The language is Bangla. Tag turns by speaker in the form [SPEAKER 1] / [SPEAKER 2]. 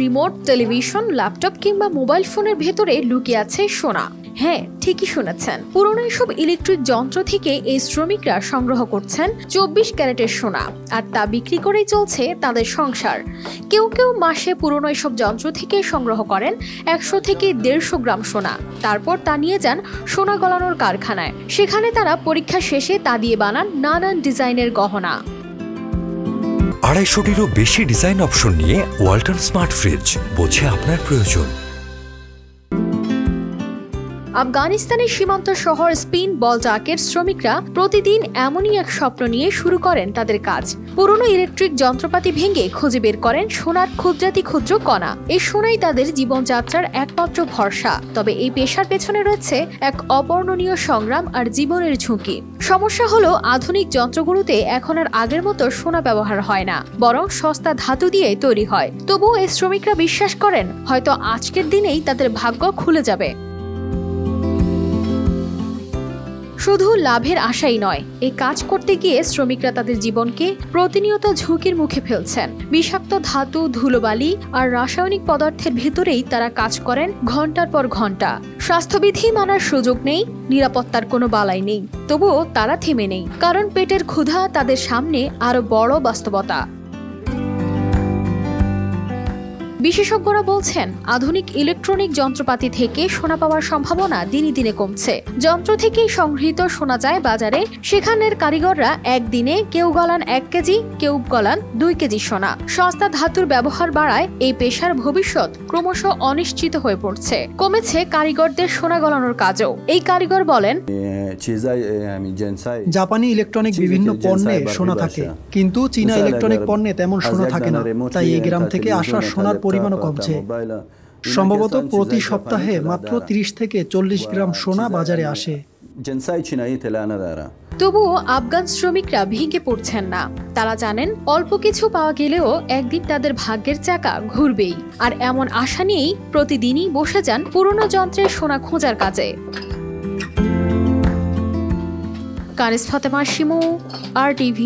[SPEAKER 1] রিমোট, টেলিভিশন, ল্যাপটপ কিংবা মোবাইল ফোনের ভেতরে লুকিয়ে আছে সোনা। হ্যাঁ, ঠিকই শুনেছেন, পুরনো এসব ইলেকট্রিক যন্ত্র থেকে এই শ্রমিকরা সংগ্রহ করছেন 24 ক্যারেটের সোনা, আর তা বিক্রি করেই চলছে তাদের সংসার। কেউ কেউ মাসে পুরনো এসব যন্ত্র থেকে সংগ্রহ করেন 100 থেকে 150 গ্রাম সোনা। তারপর তা নিয়ে যান সোনা গলানোর কারখানায়। সেখানে তারা পরীক্ষা শেষে তা দিয়ে বানান নানান ডিজাইনের গহনা।
[SPEAKER 2] 250-টিরও বেশি ডিজাইন অপশন নিয়ে ওয়ালটন স্মার্ট ফ্রিজ, বোঝে আপনার প্রয়োজন।
[SPEAKER 1] আফগানিস্তানের সীমান্ত শহর স্পিন বলটাকের শ্রমিকরা প্রতিদিন এমনই এক স্বপ্ন নিয়ে শুরু করেন তাদের কাজ। পুরনো ইলেকট্রিক যন্ত্রপাতি ভেঙে খুঁজে বের করেন সোনার ক্ষুদ্রাতি ক্ষুদ্র কণা। এই সোনাই তাদের জীবনযাত্রার একমাত্র ভরসা। তবে এই পেশার পেছনে রয়েছে এক অবর্ণনীয় সংগ্রাম আর জীবনের ঝুঁকি। সমস্যা হলো, আধুনিক যন্ত্রগুলোতে এখন আর আগের মতো সোনা ব্যবহার হয় না, বরং সস্তা ধাতু দিয়ে তৈরি হয়। তবুও এই শ্রমিকরা বিশ্বাস করেন, হয়তো আজকের দিনেই তাদের ভাগ্য খুলে যাবে। শুধু লাভের আশাই নয়, এই কাজ করতে গিয়ে শ্রমিকরা তাদের জীবনকে প্রতিনিয়ত ঝুঁকির মুখে ফেলছেন। বিষাক্ত ধাতু, ধুলোবালি আর রাসায়নিক পদার্থের ভেতরেই তারা কাজ করেন ঘন্টার পর ঘন্টা। স্বাস্থ্যবিধি মানার সুযোগ নেই, নিরাপত্তার কোনো বালাই নেই। তবুও তারা থেমে নেই, কারণ পেটের ক্ষুধা তাদের সামনে আরো বড় বাস্তবতা। বিশেষজ্ঞরা বলছেন, আধুনিক ইলেকট্রনিক যন্ত্রপাতি থেকে সোনা পাওয়ার সম্ভাবনা দিনে দিনে কমছে। যন্ত্র থেকে সংগৃহীত সোনা যায় বাজারে, সেখানের কারিগররা একদিনে কেউ গলান 1 কেজি, কেউ গলান 2 কেজি সোনা। সস্তা ধাতুর ব্যবহার বাড়ায় এই পেশার ভবিষ্যৎ ক্রমশ অনিশ্চিত হয়ে পড়ছে। কমেছে কারিগরদের সোনা গলানোর কাজও। এই কারিগর বলেন,
[SPEAKER 3] জাপানি ইলেকট্রনিক বিভিন্ন পণ্যে সোনা থাকে, কিন্তু চীনা ইলেকট্রনিক পণ্যে তেমন সোনা থাকে না। তাই এই গ্রাম থেকে আসা সোনার পরিমাণও কমছে। সম্ভবত প্রতি সপ্তাহে মাত্র 30 থেকে 40 গ্রাম সোনা বাজারে আসে।
[SPEAKER 1] তবুও আফগান শ্রমিকরা ভেঙে পড়ছেন না। তারা জানেন, অল্প কিছু পাওয়া গেলেও একদিন তাদের ভাগ্যের চাকা ঘুরবেই। আর এমন আশা নিয়েই প্রতিদিনই বসে যান পুরনো যন্ত্রের সোনা খোঁজার কাজে। কানিজ ফাতেমা শিমু, RTV।